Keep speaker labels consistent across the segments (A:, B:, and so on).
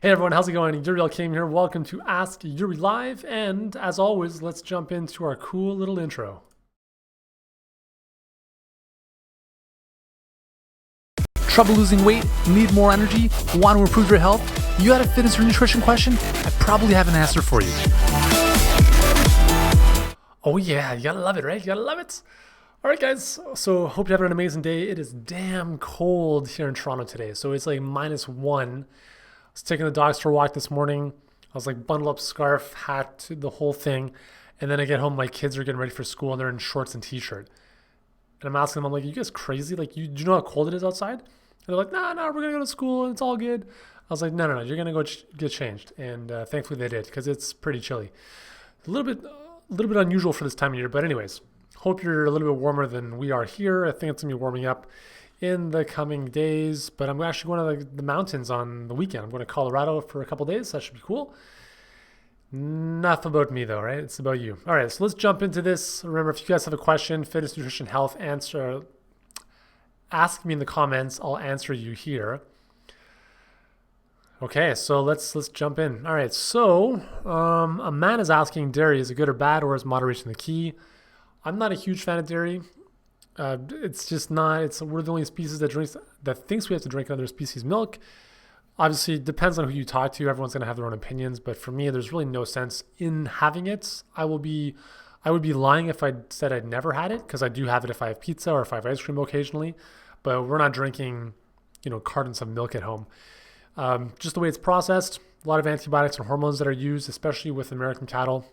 A: Hey everyone, how's it going? Yuri Elkaim here. Welcome to Ask Yuri Live, and as always, let's jump into our cool little intro.
B: Trouble losing weight? Need more energy? Want to improve your health? You got a fitness or nutrition question? I probably have an answer for you.
A: Oh yeah, you gotta love it, right? You gotta love it. All right, guys. So hope you're having an amazing day. It is damn cold here in Toronto today. So it's like -1. I was taking the dogs for a walk this morning. I was like bundled up, scarf, hat, the whole thing. And then I get home, my kids are getting ready for school and they're in shorts and t-shirt. And I'm asking them, I'm like, you guys crazy? Like, do you know how cold it is outside? And they're like, nah, we're gonna go to school and it's all good. I was like, no, you're gonna go get changed. And thankfully they did, because it's pretty chilly. A little bit unusual for this time of year, but anyways, hope you're a little bit warmer than we are here. I think it's gonna be warming up in the coming days, but I'm actually going to the mountains on the weekend. I'm going to Colorado for a couple days. That should be cool. Enough about me though, right? It's about you. All right, so let's jump into this. Remember, if you guys have a question, fitness, nutrition, health, ask me in the comments. I'll answer you here. Okay, so let's jump in. All right, so a man is asking, dairy, is it good or bad, or is moderation the key? I'm not a huge fan of dairy. It's just not. We're the only species that thinks we have to drink another species' milk. Obviously, it depends on who you talk to. Everyone's going to have their own opinions, but for me, there's really no sense in having it. I would be lying if I said I'd never had it, because I do have it if I have pizza or if I have ice cream occasionally. But we're not drinking, cartons of milk at home. Just the way it's processed, a lot of antibiotics and hormones that are used, especially with American cattle.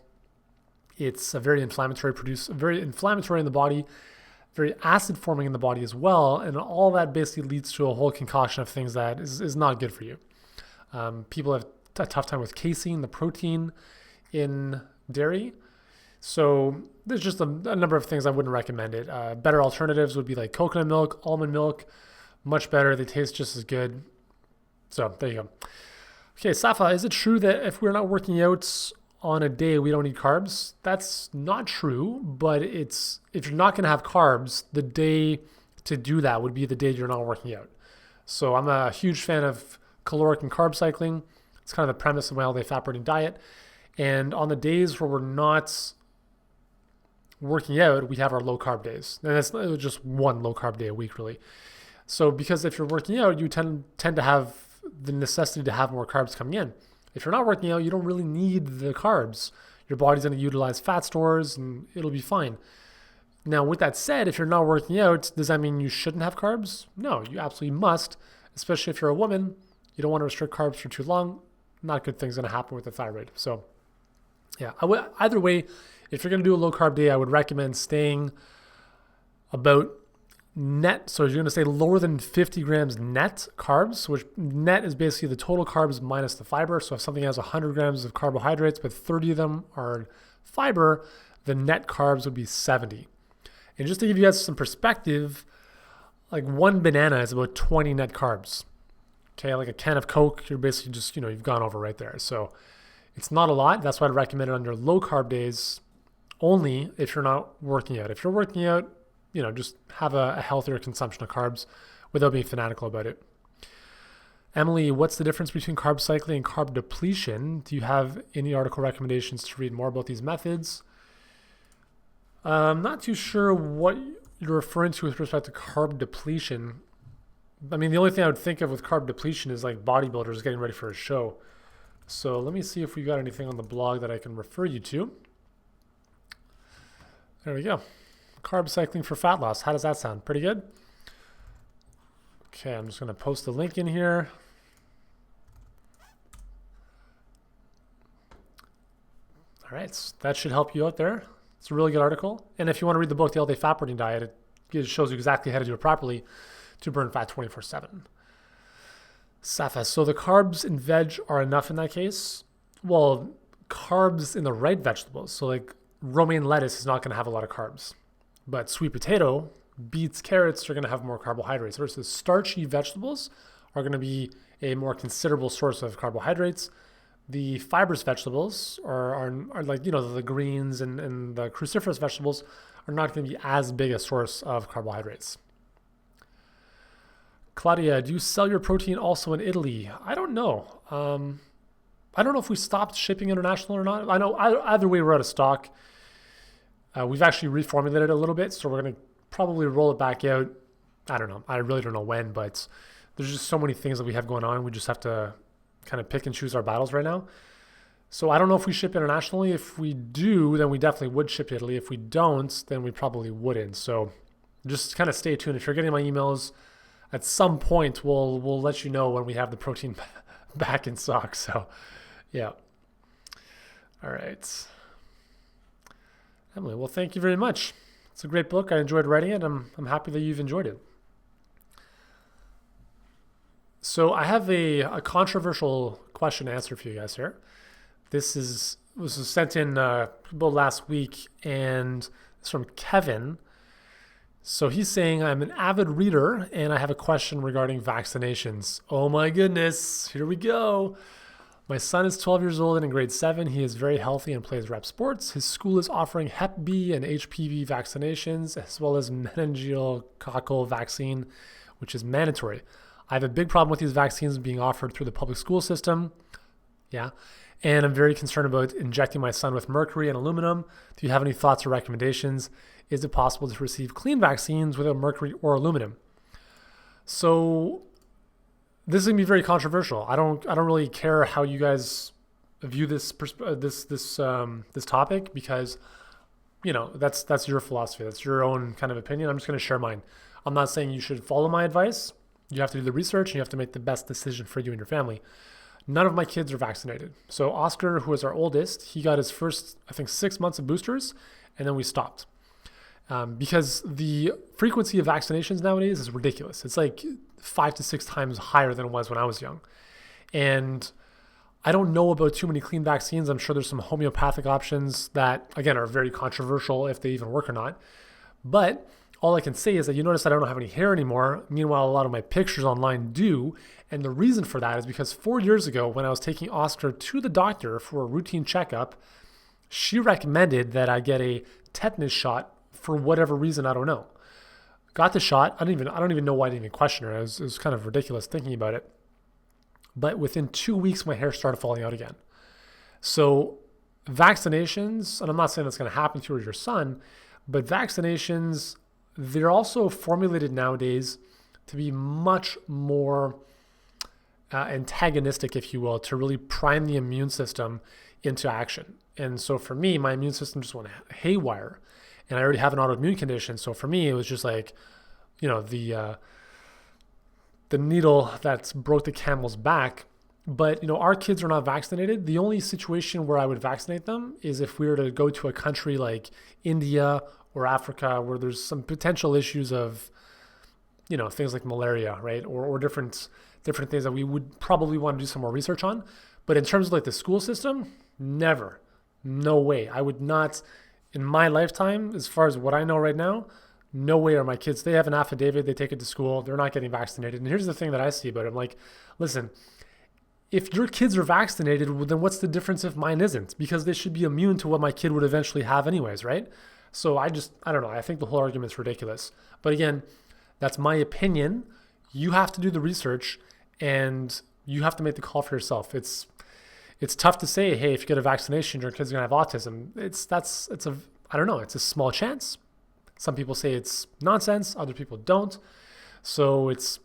A: It's a very inflammatory in the body, very acid forming in the body as well. And all that basically leads to a whole concoction of things that is not good for you. People have a tough time with casein, the protein in dairy. So there's just a number of things I wouldn't recommend it. Better alternatives would be like coconut milk, almond milk, much better. They taste just as good. So there you go. Okay, Safa, is it true that if we're not working out on a day we don't need carbs? That's not true, but if you're not going to have carbs, the day to do that would be the day you're not working out. So I'm a huge fan of caloric and carb cycling. It's kind of the premise of my all-day fat-burning diet. And on the days where we're not working out, we have our low-carb days. And that's just one low-carb day a week, really. So because if you're working out, you tend to have the necessity to have more carbs coming in. If you're not working out, you don't really need the carbs. Your body's going to utilize fat stores and it'll be fine. Now, with that said, if you're not working out, does that mean you shouldn't have carbs? No, you absolutely must, especially if you're a woman. You don't want to restrict carbs for too long. Not good things going to happen with the thyroid. So, yeah, either way, if you're going to do a low carb day, I would recommend staying about net. So you're going to say lower than 50 grams net carbs, which net is basically the total carbs minus the fiber. So if something has 100 grams of carbohydrates, but 30 of them are fiber, the net carbs would be 70. And just to give you guys some perspective, like one banana is about 20 net carbs. Okay, like a can of Coke, you're basically just, you've gone over right there. So it's not a lot. That's why I'd recommend it under low carb days only if you're not working out. If you're working out, just have a healthier consumption of carbs without being fanatical about it. Emily, what's the difference between carb cycling and carb depletion? Do you have any article recommendations to read more about these methods? I'm not too sure what you're referring to with respect to carb depletion. I mean, the only thing I would think of with carb depletion is like bodybuilders getting ready for a show. So let me see if we got anything on the blog that I can refer you to. There we go. Carb cycling for fat loss. How does that sound? Pretty good? Okay, I'm just going to post a link in here. All right, that should help you out there. It's a really good article. And if you want to read the book, The All-Day Fat Burning Diet, it shows you exactly how to do it properly to burn fat 24/7. Safa, so the carbs in veg are enough in that case? Well, carbs in the right vegetables. So like romaine lettuce is not going to have a lot of carbs. But sweet potato, beets, carrots are going to have more carbohydrates versus starchy vegetables are going to be a more considerable source of carbohydrates. The fibrous vegetables are like, the greens and the cruciferous vegetables are not going to be as big a source of carbohydrates. Claudia, do you sell your protein also in Italy? I don't know. I don't know if we stopped shipping international or not. I know either way we're out of stock. We've actually reformulated it a little bit, so we're going to probably roll it back out. I don't know. I really don't know when, but there's just so many things that we have going on. We just have to kind of pick and choose our battles right now. So I don't know if we ship internationally. If we do, then we definitely would ship to Italy. If we don't, then we probably wouldn't. So just kind of stay tuned. If you're getting my emails, at some point we'll let you know when we have the protein back in stock. So yeah. All right. Emily, well, thank you very much. It's a great book. I enjoyed writing it. I'm happy that you've enjoyed it. So I have a controversial question to answer for you guys here. This was sent in about last week, and it's from Kevin. So he's saying, I'm an avid reader, and I have a question regarding vaccinations. Oh my goodness, here we go. My son is 12 years old and in grade 7. He is very healthy and plays rep sports. His school is offering Hep B and HPV vaccinations, as well as meningococcal vaccine, which is mandatory. I have a big problem with these vaccines being offered through the public school system. Yeah. And I'm very concerned about injecting my son with mercury and aluminum. Do you have any thoughts or recommendations? Is it possible to receive clean vaccines without mercury or aluminum? So this is gonna be very controversial. I don't really care how you guys view this topic, because that's your philosophy. That's your own kind of opinion. I'm just gonna share mine. I'm not saying you should follow my advice. You have to do the research and you have to make the best decision for you and your family. None of my kids are vaccinated. So Oscar, who is our oldest, he got his first, I think, 6 months of boosters, and then we stopped. Because the frequency of vaccinations nowadays is ridiculous. It's like 5 to 6 times higher than it was when I was young. And I don't know about too many clean vaccines. I'm sure there's some homeopathic options that, again, are very controversial if they even work or not. But all I can say is that you notice I don't have any hair anymore. Meanwhile, a lot of my pictures online do. And the reason for that is because 4 years ago, when I was taking Oscar to the doctor for a routine checkup, she recommended that I get a tetanus shot for whatever reason, I don't know. Got the shot. I don't even know why I didn't even question her. It was kind of ridiculous thinking about it. But within 2 weeks, my hair started falling out again. So vaccinations, and I'm not saying that's going to happen to you or your son, but vaccinations, they're also formulated nowadays to be much more antagonistic, if you will, to really prime the immune system into action. And so for me, my immune system just went haywire. And I already have an autoimmune condition. So for me, it was just like, the needle that broke the camel's back. But, our kids are not vaccinated. The only situation where I would vaccinate them is if we were to go to a country like India or Africa, where there's some potential issues of, things like malaria, right? Or different things that we would probably want to do some more research on. But in terms of like the school system, never. No way. I would not, in my lifetime, as far as what I know right now, no way are my kids. They have an affidavit, they take it to school, they're not getting vaccinated. And here's the thing that I see about it. I'm like, listen, if your kids are vaccinated, well, then what's the difference if mine isn't? Because they should be immune to what my kid would eventually have anyways, right? So I don't know. I think the whole argument's ridiculous. But again, that's my opinion. You have to do the research and you have to make the call for yourself. It's tough to say, hey, if you get a vaccination, your kid's gonna have autism. It's a small chance. Some people say it's nonsense, other people don't. So it's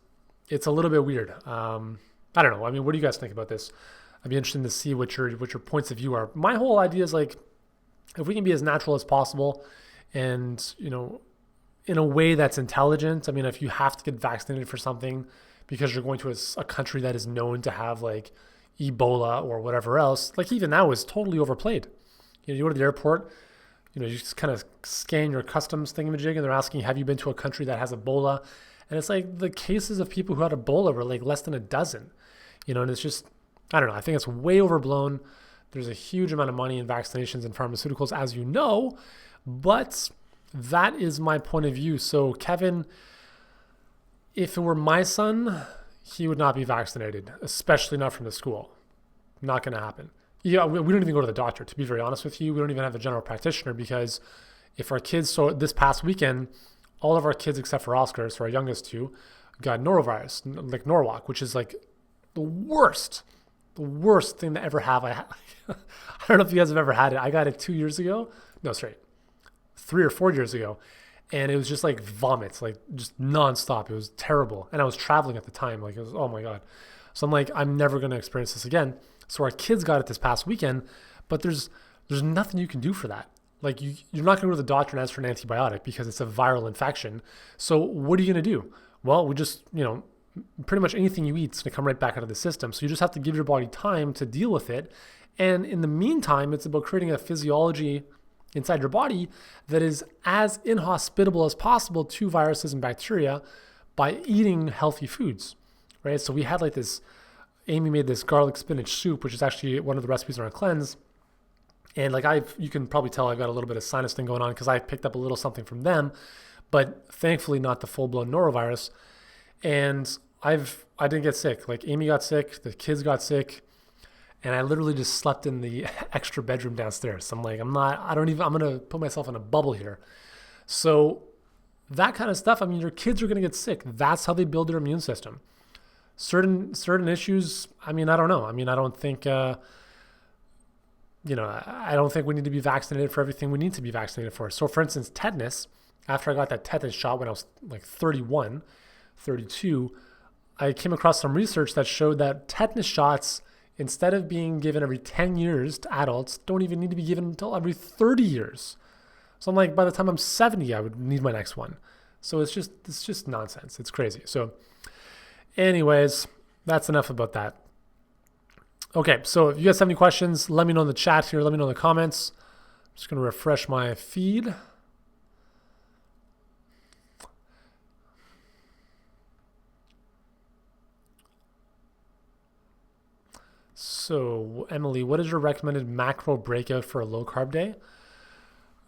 A: a little bit weird. I don't know. I mean, what do you guys think about this? I'd be interested to see what your points of view are. My whole idea is like, if we can be as natural as possible and, in a way that's intelligent. I mean, if you have to get vaccinated for something because you're going to a country that is known to have like Ebola or whatever else, like even that was totally overplayed. You go to the airport, you just kind of scan your customs thingamajig and they're asking, have you been to a country that has Ebola? And it's like the cases of people who had Ebola were like less than a dozen, and it's just, I don't know. I think it's way overblown. There's a huge amount of money in vaccinations and pharmaceuticals, as you know, but that is my point of view. So Kevin, if it were my son, he would not be vaccinated, especially not from the school. Not going to happen. Yeah, we don't even go to the doctor, to be very honest with you. We don't even have a general practitioner because if our kids, so this past weekend, all of our kids except for Oscar, so our youngest two, got norovirus, like Norwalk, which is like the worst thing to ever have. I don't know if you guys have ever had it. I got it 2 years ago. No, sorry, 3 or 4 years ago. And it was just like vomit, like just nonstop. It was terrible. And I was traveling at the time. Like it was, oh my God. So I'm like, I'm never going to experience this again. So our kids got it this past weekend, but there's nothing you can do for that. Like you're not going to go to the doctor and ask for an antibiotic because it's a viral infection. So what are you going to do? Well, we just, pretty much anything you eat is going to come right back out of the system. So you just have to give your body time to deal with it. And in the meantime, it's about creating a physiology inside your body that is as inhospitable as possible to viruses and bacteria by eating healthy foods, right? So we had like this, Amy made this garlic spinach soup, which is actually one of the recipes on our cleanse. And like you can probably tell I've got a little bit of sinus thing going on because I picked up a little something from them, but thankfully not the full-blown norovirus. And I didn't get sick. Like Amy got sick, the kids got sick, and I literally just slept in the extra bedroom downstairs. So I'm like, I'm going to put myself in a bubble here. So that kind of stuff, I mean, your kids are going to get sick. That's how they build their immune system. Certain issues, I mean, I don't know. I mean, I don't think, I don't think we need to be vaccinated for everything we need to be vaccinated for. So for instance, tetanus, after I got that tetanus shot when I was like 31, 32, I came across some research that showed that tetanus shots, instead of being given every 10 years to adults, don't even need to be given until every 30 years. So I'm like, by the time I'm 70, I would need my next one. So it's just nonsense. It's crazy. So anyways, that's enough about that. Okay, so if you guys have any questions, let me know in the chat here. Let me know in the comments. I'm just going to refresh my feed. So, Emily, what is your recommended macro breakout for a low carb day?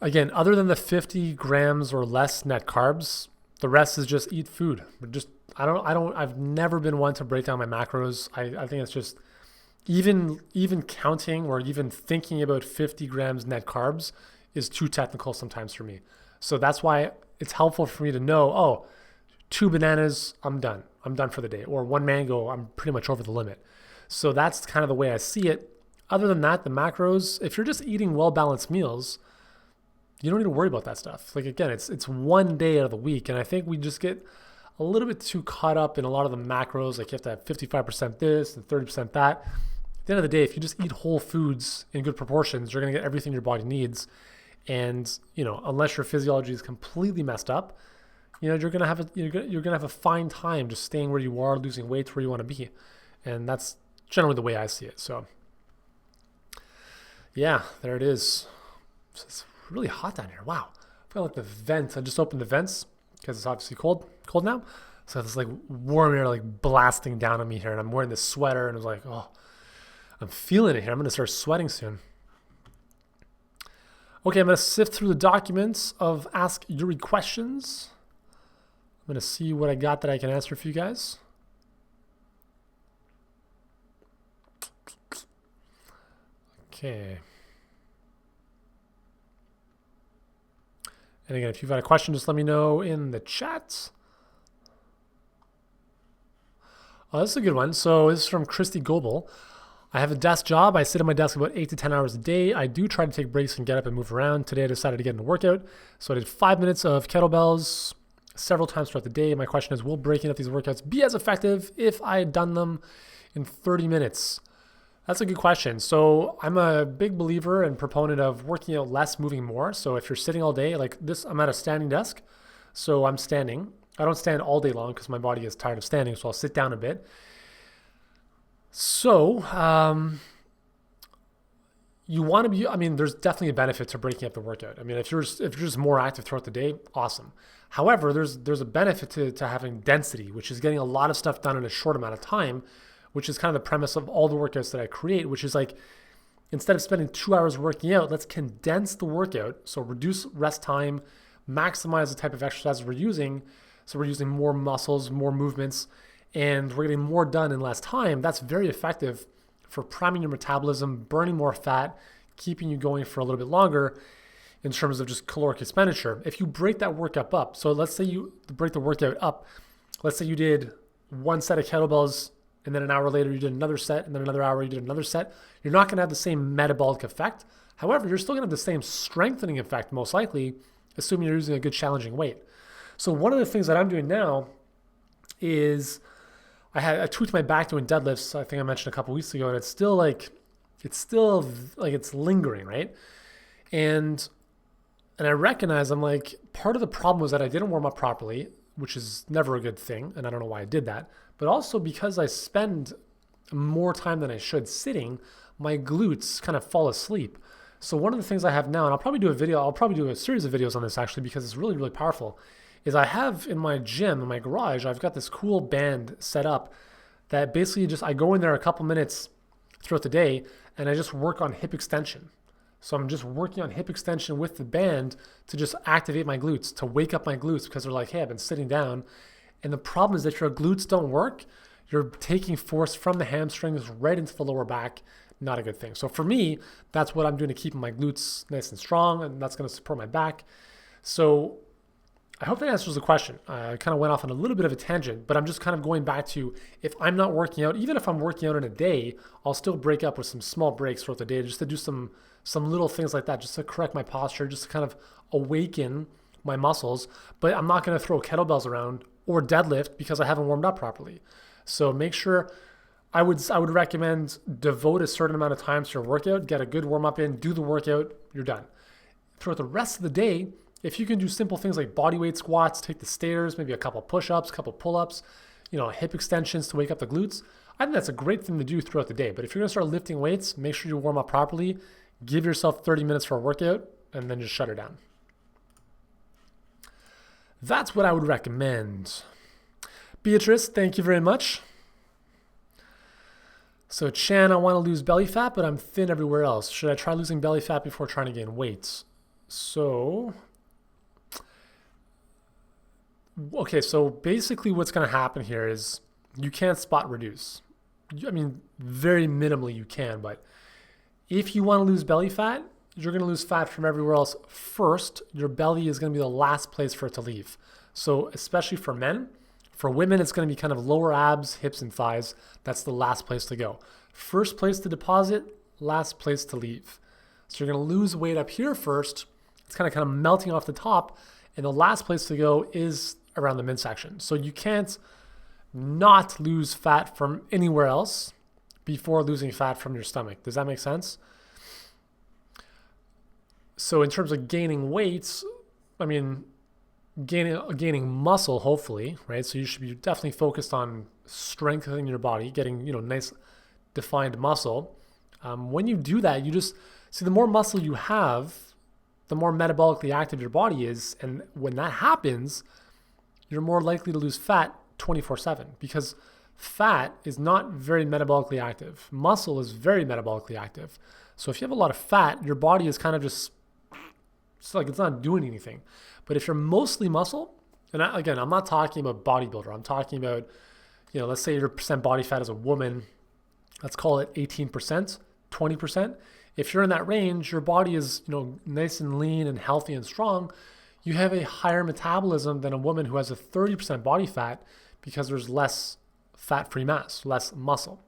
A: Again, other than the 50 grams or less net carbs, the rest is just eat food. I've never been one to break down my macros. I think it's just even counting or even thinking about 50 grams net carbs is too technical sometimes for me. So that's why it's helpful for me to know, 2 bananas, I'm done. I'm done for the day. Or 1 mango, I'm pretty much over the limit. So that's kind of the way I see it. Other than that, the macros, if you're just eating well-balanced meals, you don't need to worry about that stuff. Like again, it's one day out of the week. And I think we just get a little bit too caught up in a lot of the macros. Like you have to have 55% this and 30% that. At the end of the day, if you just eat whole foods in good proportions, you're going to get everything your body needs. And, unless your physiology is completely messed up, you're going to have a fine time just staying where you are, losing weight where you want to be. And that's generally the way I see it. So yeah, there it is. It's really hot down here. Wow. I feel like the vents. I just opened the vents because it's obviously cold now. So it's like warm air like blasting down on me here, and I'm wearing this sweater, and it was like, I'm feeling it here. I'm going to start sweating soon. Okay, I'm going to sift through the documents of Ask Yuri questions. I'm going to see what I got that I can answer for you guys. Okay. And again, if you've got a question, just let me know in the chat. Oh, this is a good one. So this is from Christy Goebel. I have a desk job. I sit at my desk about 8 to 10 hours a day. I do try to take breaks and get up and move around. Today I decided to get in a workout. So I did 5 minutes of kettlebells several times throughout the day. My question is, will breaking up these workouts be as effective if I had done them in 30 minutes? That's a good question. So I'm a big believer and proponent of working out less, moving more. So if you're sitting all day, like this, I'm at a standing desk. So I'm standing. I don't stand all day long because my body is tired of standing. So I'll sit down a bit. So you want to be, there's definitely a benefit to breaking up the workout. If you're just more active throughout the day, awesome. However, there's a benefit to having density, which is getting a lot of stuff done in a short amount of time, which is kind of the premise of all the workouts that I create, which is like, instead of spending 2 hours working out, let's condense the workout. So reduce rest time, maximize the type of exercises we're using. So we're using more muscles, more movements, and we're getting more done in less time. That's very effective for priming your metabolism, burning more fat, keeping you going for a little bit longer in terms of just caloric expenditure. If you break that workout up, so let's say you break the workout up let's say you did one set of kettlebells and then an hour later you did another set and then another hour you did another set, you're not going to have the same metabolic effect. However, you're still going to have the same strengthening effect, most likely, assuming you're using a good challenging weight. So one of the things that I'm doing now is I tweaked my back doing deadlifts. I think I mentioned a couple weeks ago, and it's still it's lingering, right? And I recognize I'm like, part of the problem was that I didn't warm up properly, which is never a good thing, and I don't know why I did that. But also because I spend more time than I should sitting, my glutes kind of fall asleep. So one of the things I have now, and I'll probably do a series of videos on this actually because it's really, really powerful, is I have in my gym, in my garage, I've got this cool band set up that basically I go in there a couple minutes throughout the day and I just work on hip extension. So I'm just working on hip extension with the band to just activate my glutes, to wake up my glutes because they're like, hey, I've been sitting down. And the problem is that if your glutes don't work, you're taking force from the hamstrings right into the lower back. Not a good thing. So for me, that's what I'm doing to keep my glutes nice and strong, and that's going to support my back. So I hope that answers the question. I kind of went off on a little bit of a tangent, but I'm just kind of going back to, if I'm not working out, even if I'm working out in a day, I'll still break up with some small breaks throughout the day just to do some little things like that, just to correct my posture, just to kind of awaken my muscles. But I'm not going to throw kettlebells around or deadlift because I haven't warmed up properly. So make sure, I would recommend devote a certain amount of time to your workout, get a good warm up in, do the workout, you're done. Throughout the rest of the day, if you can do simple things like bodyweight squats, take the stairs, maybe a couple push-ups, a couple pull-ups, hip extensions to wake up the glutes, I think that's a great thing to do throughout the day. But if you're going to start lifting weights, make sure you warm up properly, give yourself 30 minutes for a workout, and then just shut her down. That's what I would recommend. Beatrice, thank you very much. So Chan, I want to lose belly fat, but I'm thin everywhere else. Should I try losing belly fat before trying to gain weight? So basically what's going to happen here is you can't spot reduce. I mean, very minimally you can, but if you want to lose belly fat, you're going to lose fat from everywhere else first. Your belly is going to be the last place for it to leave. So especially for men, for women, it's going to be kind of lower abs, hips, and thighs. That's the last place to go. First place to deposit, last place to leave. So you're going to lose weight up here first. It's kind of melting off the top. And the last place to go is around the midsection. So you can't not lose fat from anywhere else before losing fat from your stomach. Does that make sense? So in terms of gaining weight, I mean, gaining muscle, hopefully, right? So you should be definitely focused on strengthening your body, getting, nice defined muscle. When you do that, you just see the more muscle you have, the more metabolically active your body is. And when that happens, you're more likely to lose fat 24/7 because fat is not very metabolically active. Muscle is very metabolically active. So if you have a lot of fat, your body is kind of just, it's like it's not doing anything. But if you're mostly muscle, and again, I'm not talking about bodybuilder. I'm talking about, let's say your percent body fat as a woman, let's call it 18%, 20%. If you're in that range, your body is, nice and lean and healthy and strong. You have a higher metabolism than a woman who has a 30% body fat because there's less fat-free mass, less muscle.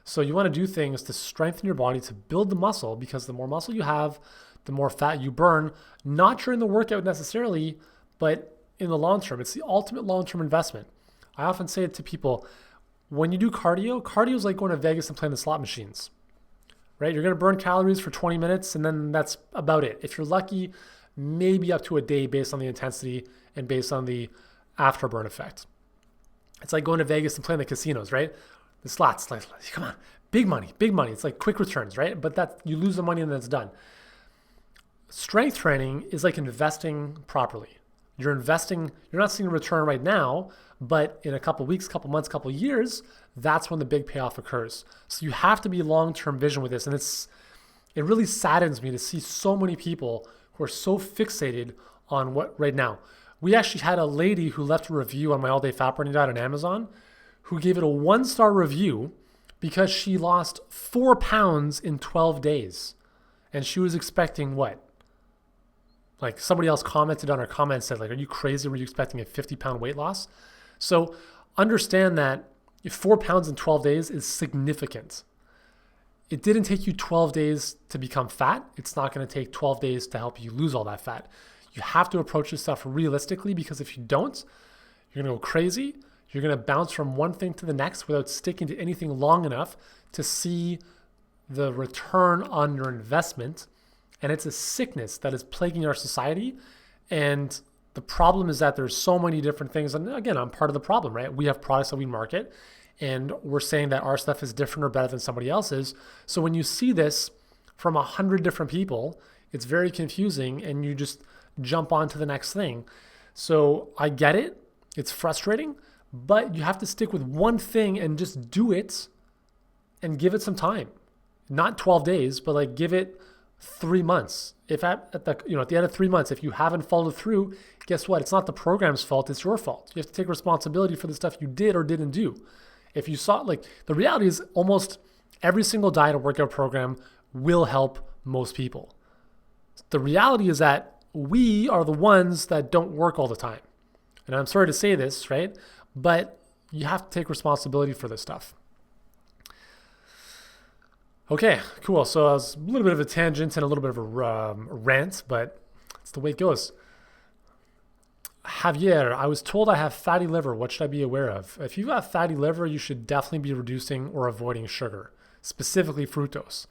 A: So you want to do things to strengthen your body, to build the muscle, because the more muscle you have, the more fat you burn, not during the workout necessarily, but in the long term. It's the ultimate long-term investment. I often say it to people, when you do cardio is like going to Vegas and playing the slot machines, right? You're going to burn calories for 20 minutes and then that's about it. If you're lucky, maybe up to a day based on the intensity and based on the afterburn effect. It's like going to Vegas and playing the casinos, right? The slots, like, come on, big money. It's like quick returns, right? But that you lose the money and then it's done. Strength training is like investing properly. You're not seeing a return right now, but in a couple weeks, couple months, couple years, that's when the big payoff occurs. So you have to be long-term vision with this. And it really saddens me to see so many people who are so fixated on what right now. We actually had a lady who left a review on my all-day fat burning diet on Amazon who gave it a 1-star review because she lost 4 pounds in 12 days. And she was expecting what? Like somebody else commented on her comment, said like, are you crazy? Were you expecting a 50-pound weight loss? So understand that 4 pounds in 12 days is significant. It didn't take you 12 days to become fat. It's not going to take 12 days to help you lose all that fat. You have to approach this stuff realistically, because if you don't, you're going to go crazy. You're going to bounce from one thing to the next without sticking to anything long enough to see the return on your investment. And it's a sickness that is plaguing our society. And the problem is that there's so many different things. And again, I'm part of the problem, right? We have products that we market, and we're saying that our stuff is different or better than somebody else's. So when you see this from 100 different people, it's very confusing, and you just jump on to the next thing. So I get it. It's frustrating, but you have to stick with one thing and just do it and give it some time. Not 12 days, but like give it 3 months. If at the end of 3 months, if you haven't followed through, guess what? It's not the program's fault, it's your fault. You have to take responsibility for the stuff you did or didn't do. If you saw, like, the reality is almost every single diet or workout program will help most people. The reality is that we are the ones that don't work all the time. And I'm sorry to say this, right? But you have to take responsibility for this stuff. Okay, cool. So that was a little bit of a tangent and a little bit of a rant, but it's the way it goes. Javier, I was told I have fatty liver. What should I be aware of? If you have fatty liver, you should definitely be reducing or avoiding sugar, specifically fructose.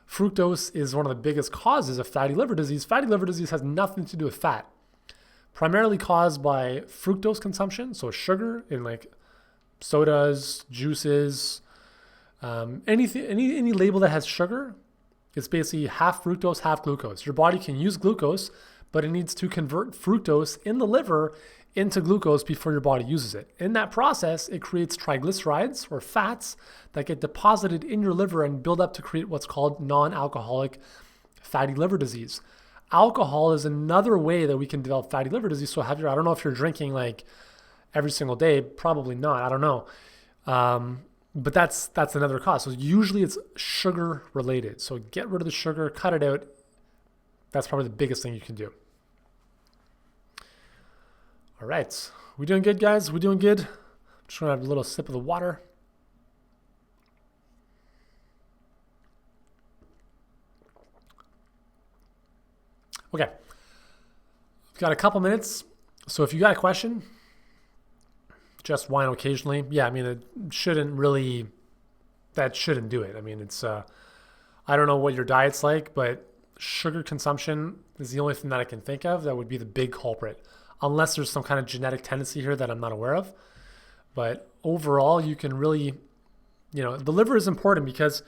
A: Fructose is one of the biggest causes of fatty liver disease. Fatty liver disease has nothing to do with fat. Primarily caused by fructose consumption, so sugar in like sodas, juices, any label that has sugar, it's basically half fructose, half glucose. Your body can use glucose, but it needs to convert fructose in the liver into glucose before your body uses it. In that process, it creates triglycerides or fats that get deposited in your liver and build up to create what's called non-alcoholic fatty liver disease. Alcohol is another way that we can develop fatty liver disease. So I don't know if you're drinking like every single day, probably not, I don't know. But that's another cause. So usually it's sugar related. So get rid of the sugar, cut it out. That's probably the biggest thing you can do. All right. We doing good, guys? We doing good? I'm just going to have a little sip of the water. Okay. We've got a couple minutes. So if you got a question, just wine occasionally. Yeah, I mean, that shouldn't do it. I mean, it's, I don't know what your diet's like, but sugar consumption is the only thing that I can think of that would be the big culprit, unless there's some kind of genetic tendency here that I'm not aware of. But overall, you can really, the liver is important because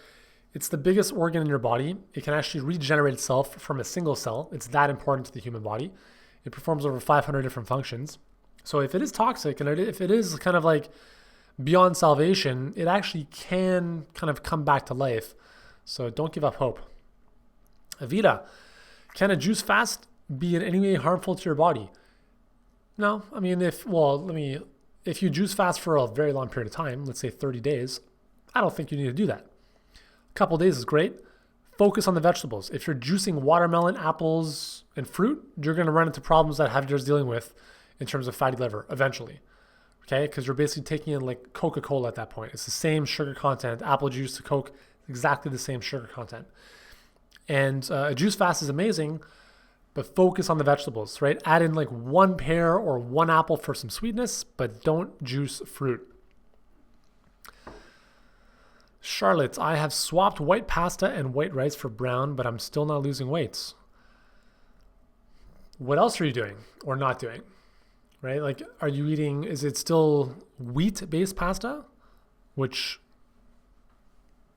A: it's the biggest organ in your body. It can actually regenerate itself from a single cell. It's that important to the human body. It performs over 500 different functions. So if it is toxic and if it is kind of like beyond salvation, it actually can kind of come back to life. So don't give up hope. Avita, can a juice fast be in any way harmful to your body? No, I mean, if you juice fast for a very long period of time, let's say 30 days, I don't think you need to do that. A couple days is great. Focus on the vegetables. If you're juicing watermelon, apples, and fruit, you're going to run into problems that Javier's dealing with in terms of fatty liver eventually. Okay, because you're basically taking in like Coca-Cola at that point. It's the same sugar content. Apple juice to Coke, exactly the same sugar content. And a juice fast is amazing, but focus on the vegetables, right? Add in like one pear or one apple for some sweetness, but don't juice fruit. Charlotte, I have swapped white pasta and white rice for brown, but I'm still not losing weight. What else are you doing or not doing? Right? Like, are you eating, is it still wheat-based pasta? Which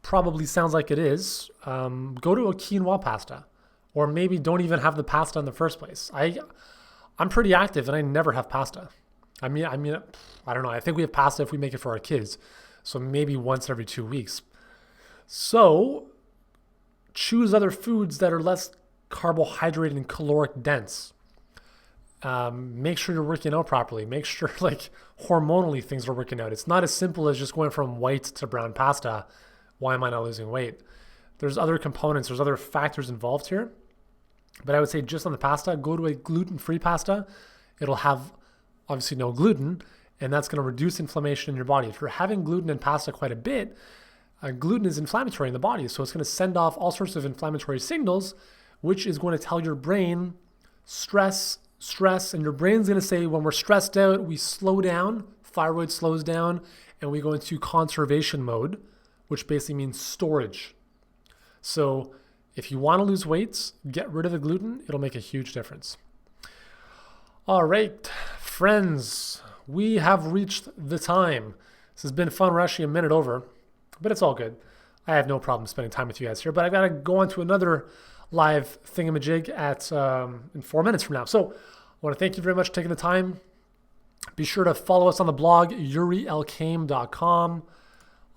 A: probably sounds like it is. Go to a quinoa pasta, or maybe don't even have the pasta in the first place. I'm pretty active and I never have pasta. I mean, I don't know. I think we have pasta if we make it for our kids. So maybe once every 2 weeks. So choose other foods that are less carbohydrate and caloric dense. Make sure you're working out properly. Make sure like hormonally things are working out. It's not as simple as just going from white to brown pasta. Why am I not losing weight? There's other components. There's other factors involved here. But I would say just on the pasta, go to a gluten-free pasta. It'll have obviously no gluten and that's going to reduce inflammation in your body. If you're having gluten and pasta quite a bit, gluten is inflammatory in the body, so it's going to send off all sorts of inflammatory signals, which is going to tell your brain stress, and your brain's going to say when we're stressed out, we slow down, thyroid slows down, and we go into conservation mode, which basically means storage. So if you want to lose weight, get rid of the gluten. It'll make a huge difference. All right, friends, we have reached the time. This has been fun. We're actually a minute over, but it's all good. I have no problem spending time with you guys here, but I've got to go on to another live thingamajig in 4 minutes from now. So I want to thank you very much for taking the time. Be sure to follow us on the blog, yurielkaim.com.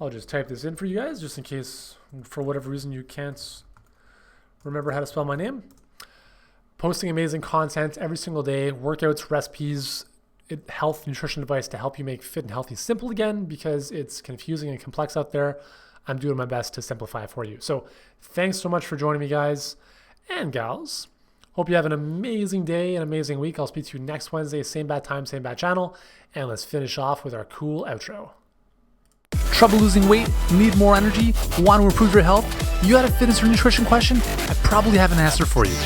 A: I'll just type this in for you guys, just in case, for whatever reason, you can't remember how to spell my name. Posting amazing content every single day, workouts, recipes, health, nutrition advice to help you make fit and healthy simple again, because it's confusing and complex out there. I'm doing my best to simplify it for you. So thanks so much for joining me, guys and gals. Hope you have an amazing day, an amazing week. I'll speak to you next Wednesday, same bad time, same bad channel. And let's finish off with our cool outro.
B: Trouble losing weight? Need more energy? Want to improve your health? You got a fitness or nutrition question? I probably have an answer for you.